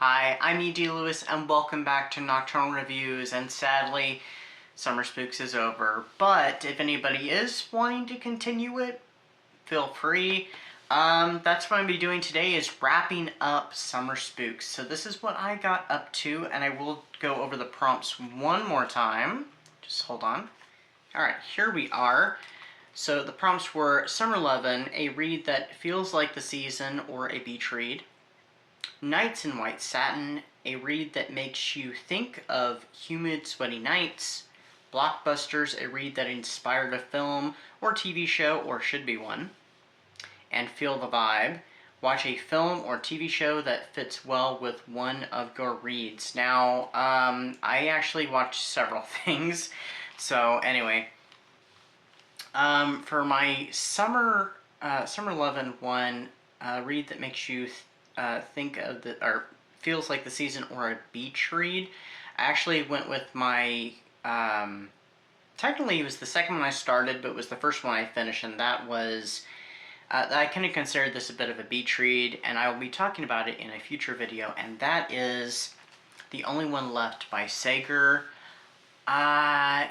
Hi, I'm E.D. Lewis and welcome back to Nocturnal Reviews, and sadly, Summer Spooks is over. But if anybody is wanting to continue it, feel free. That's what I'm going to be doing today, is wrapping up Summer Spooks. So this is what I got up to, and I will go over the prompts one more time. Just hold on. Alright, here we are. So the prompts were Summer 11, a read that feels like the season or a beach read. Nights in White Satin, a read that makes you think of humid, sweaty nights. Blockbusters, a read that inspired a film or TV show or should be one. And Feel the Vibe, watch a film or TV show that fits well with one of your reads. Now, I actually watched several things, so anyway. For my Summer 11 one, read that makes you think of or feels like the season or a beach read, I actually went with my, technically it was the second one I started, but it was the first one I finished, and that was, I kind of considered this a bit of a beach read, and I will be talking about it in a future video, and that is The Only One Left by Sager. I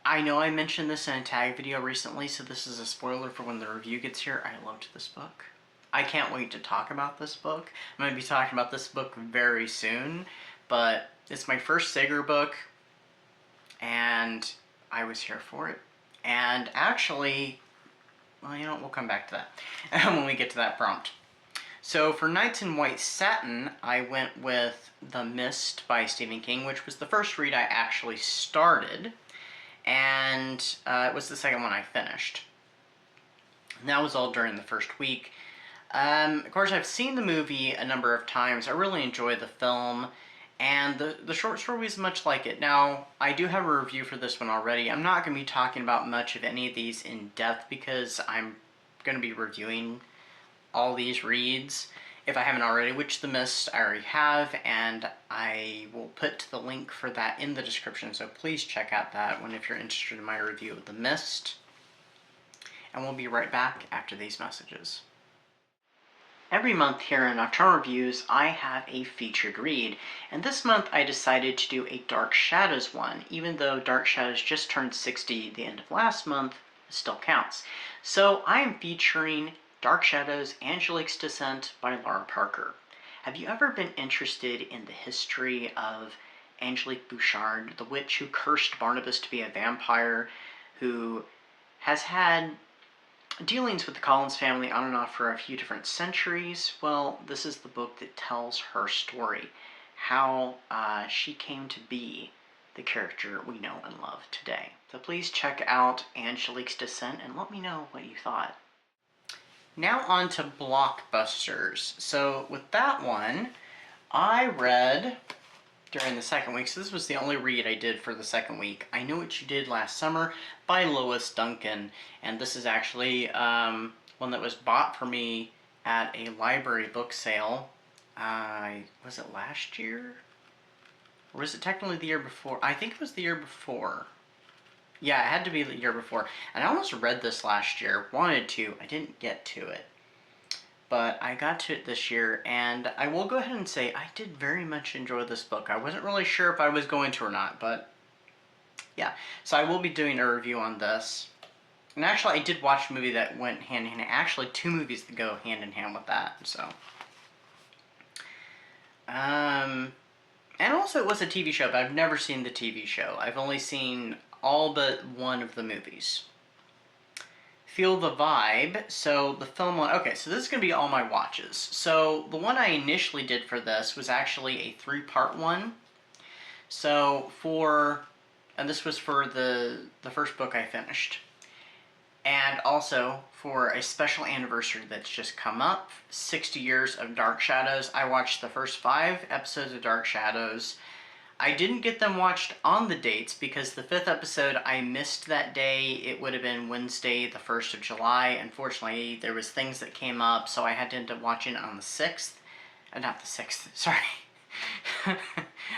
know I mentioned this in a tag video recently, so this is a spoiler for when the review gets here. I loved this book. I can't wait to talk about this book. I'm going to be talking about this book very soon, but it's my first Sager book, and I was here for it. And actually, well, you know what, we'll come back to that when we get to that prompt. So for Nights in White Satin, I went with The Mist by Stephen King, which was the first read I actually started, and it was the second one I finished. And that was all during the first week. Of course, I've seen the movie a number of times. I really enjoy the film, and the short story is much like it. Now, I do have a review for this one already. I'm not going to be talking about much of any of these in depth because I'm going to be reviewing all these reads, if I haven't already, which The Mist I already have, and I will put the link for that in the description, so please check out that one if you're interested in my review of The Mist. And we'll be right back after these messages. Every month here in Nocturnal Reviews, I have a featured read, and this month I decided to do a Dark Shadows one. Even though Dark Shadows just turned 60 the end of last month, it still counts. So I am featuring Dark Shadows, Angelique's Descent by Laura Parker. Have you ever been interested in the history of Angelique Bouchard, the witch who cursed Barnabas to be a vampire, who has had dealings with the Collins family on and off for a few different centuries? Well, this is the book that tells her story, how she came to be the character we know and love today. So please check out Angelique's Descent and let me know what you thought. Now on to blockbusters. So with that one, I read during the second week, so this was the only read I did for the second week, I Know What You Did Last Summer by Lois Duncan, and this is actually one that was bought for me at a library book sale. Was it last year? Or was it technically the year before? I think it was the year before. Yeah, it had to be the year before. And I almost read this last year, wanted to, I didn't get to it. But I got to it this year, and I will go ahead and say I did very much enjoy this book. I wasn't really sure if I was going to or not, but yeah. So I will be doing a review on this. And actually, I did watch a movie that went hand in hand. Actually, two movies that go hand in hand with that, so. And also it was a TV show, but I've never seen the TV show. I've only seen all but one of the movies. Feel the Vibe, so the film one, okay, so this is going to be all my watches. So the one I initially did for this was actually a 3-part one. So and this was for the first book I finished. And also for a special anniversary that's just come up, 60 years of Dark Shadows. I watched the first 5 episodes of Dark Shadows. I didn't get them watched on the dates because the 5th episode I missed that day. It would have been Wednesday, the 1st of July. Unfortunately, there was things that came up, so I had to end up watching it on the 6th. Not the 6th, sorry. I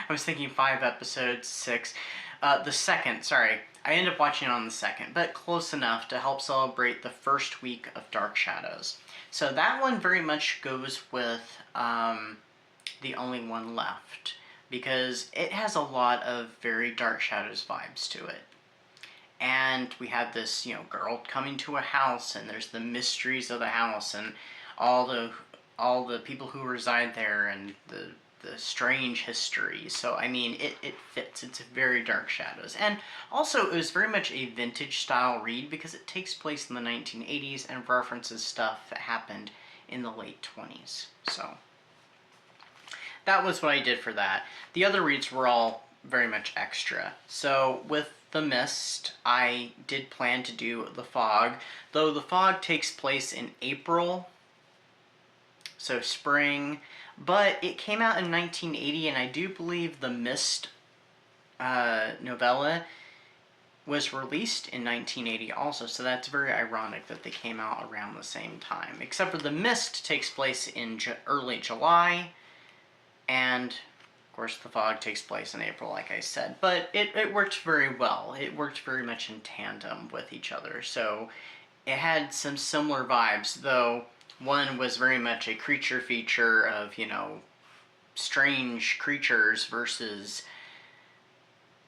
was thinking 5 episodes, 6. The 2nd, sorry. I ended up watching it on the 2nd, but close enough to help celebrate the first week of Dark Shadows. So that one very much goes with the only one left, because it has a lot of very Dark Shadows vibes to it. And we have this, girl coming to a house, and there's the mysteries of the house, and all the people who reside there, and the strange history. So, I mean, it fits. It's very Dark Shadows. And also, it was very much a vintage style read because it takes place in the 1980s and references stuff that happened in the late 20s. So, that was what I did for that. The other reads were all very much extra. So, with The Mist, I did plan to do The Fog, though The Fog takes place in April, so spring, but it came out in 1980, and I do believe The Mist novella was released in 1980 also, so that's very ironic that they came out around the same time. Except for The Mist takes place in early July, and of course The Fog takes place in April, like I said. But it worked very well. It worked very much in tandem with each other, so it had some similar vibes, though one was very much a creature feature of, strange creatures versus,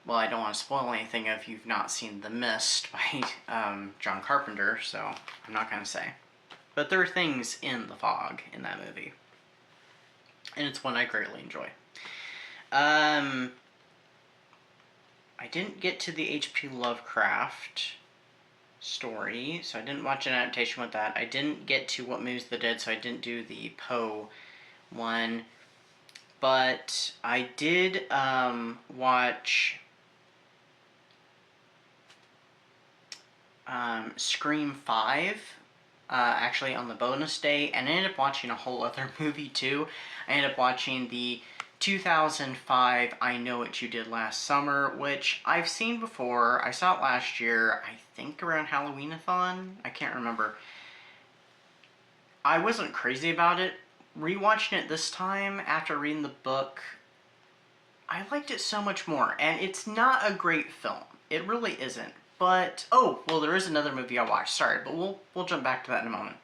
well, I don't want to spoil anything if you've not seen The Mist by John Carpenter, so I'm not going to say. But there are things in The Fog in that movie, and it's one I greatly enjoy. I didn't get to the H.P. Lovecraft story, so I didn't watch an adaptation with that. I didn't get to What Moves the Dead, so I didn't do the Poe one. But I did watch Scream 5, actually on the bonus day, and I ended up watching a whole other movie too. I ended up watching the 2005 I Know What You Did Last Summer, which I've seen before. I saw it last year, I think around Halloween-a-thon. I can't remember. I wasn't crazy about it. Rewatching it this time, after reading the book, I liked it so much more. And it's not a great film. It really isn't. But, oh, well, there is another movie I watched. Sorry, but we'll jump back to that in a moment.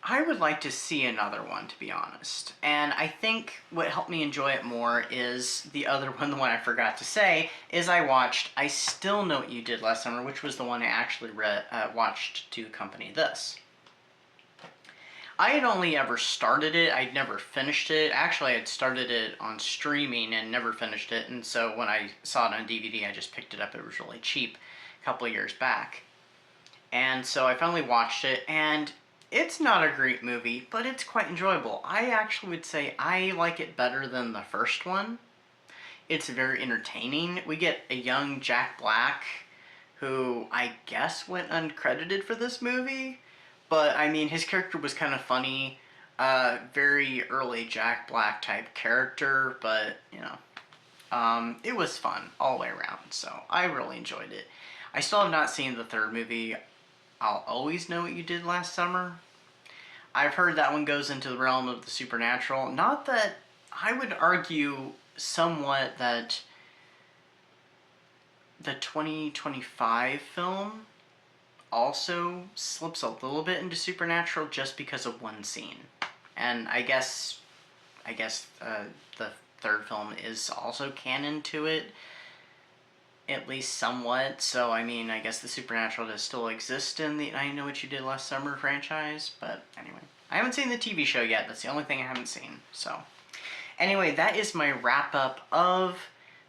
I would like to see another one, to be honest. And I think what helped me enjoy it more is the other one, the one I forgot to say, is I watched I Still Know What You Did Last Summer, which was the one I actually watched to accompany this. I had only ever started it. I'd never finished it. Actually, I'd started it on streaming and never finished it. And so when I saw it on DVD, I just picked it up. It was really cheap a couple of years back. And so I finally watched it, and it's not a great movie, but it's quite enjoyable. I actually would say I like it better than the first one. It's very entertaining. We get a young Jack Black, who I guess went uncredited for this movie. But, I mean, his character was kind of funny. Very early Jack Black type character, but, it was fun all the way around. So, I really enjoyed it. I still have not seen the third movie, I'll Always Know What You Did Last Summer. I've heard that one goes into the realm of the supernatural. Not that, I would argue somewhat that the 2025 film also slips a little bit into supernatural just because of one scene. And I guess the third film is also canon to it, at least somewhat. So, I mean, I guess the supernatural does still exist in the I Know What You Did Last Summer franchise. But anyway, I haven't seen the TV show yet. That's the only thing I haven't seen. So, anyway, that is my wrap-up of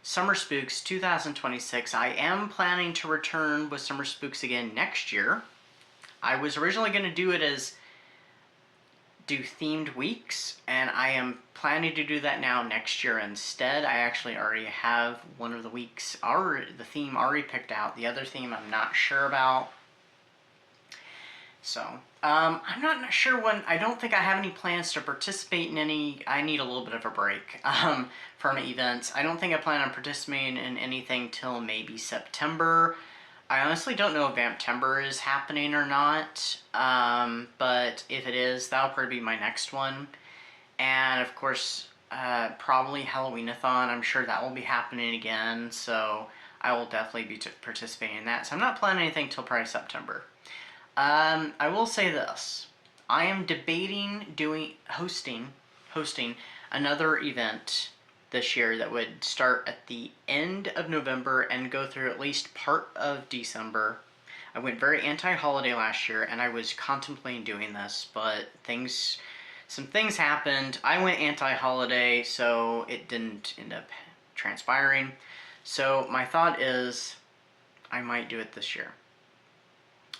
Summer Spooks 2026. I am planning to return with Summer Spooks again next year. I was originally going to do it as themed weeks, and I am planning to do that now next year instead. I actually already have one of the weeks, the theme already picked out. The other theme I'm not sure about. So, I'm not sure when. I don't think I have any plans to participate in any. I need a little bit of a break from events. I don't think I plan on participating in anything till maybe September. I honestly don't know if Vamptember is happening or not, but if it is, that'll probably be my next one. And of course, probably Halloween-a-thon. I'm sure that will be happening again, so I will definitely be participating in that. So I'm not planning anything till probably September. I will say this. I am debating hosting another event this year that would start at the end of November and go through at least part of December. I went very anti-holiday last year, and I was contemplating doing this, but some things happened. I went anti-holiday, so it didn't end up transpiring. So my thought is I might do it this year.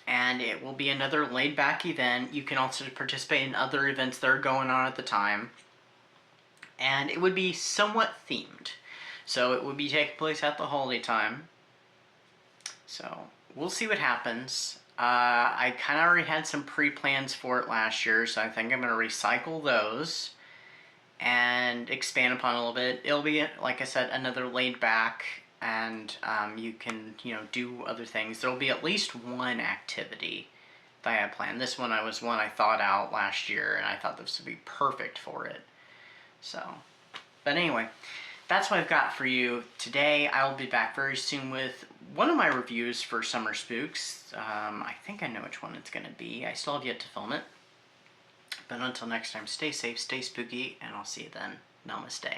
And it will be another laid-back event. You can also participate in other events that are going on at the time. And it would be somewhat themed. So it would be taking place at the holiday time. So we'll see what happens. I kind of already had some pre-plans for it last year, so I think I'm going to recycle those and expand upon it a little bit. It'll be, like I said, another laid back, and you can, do other things. There'll be at least one activity that I had planned. This one was one I thought out last year, and I thought this would be perfect for it. So, but anyway, that's what I've got for you today. I will be back very soon with one of my reviews for Summer Spooks. I think I know which one it's going to be. I still have yet to film it. But until next time, stay safe, stay spooky, and I'll see you then. Namaste.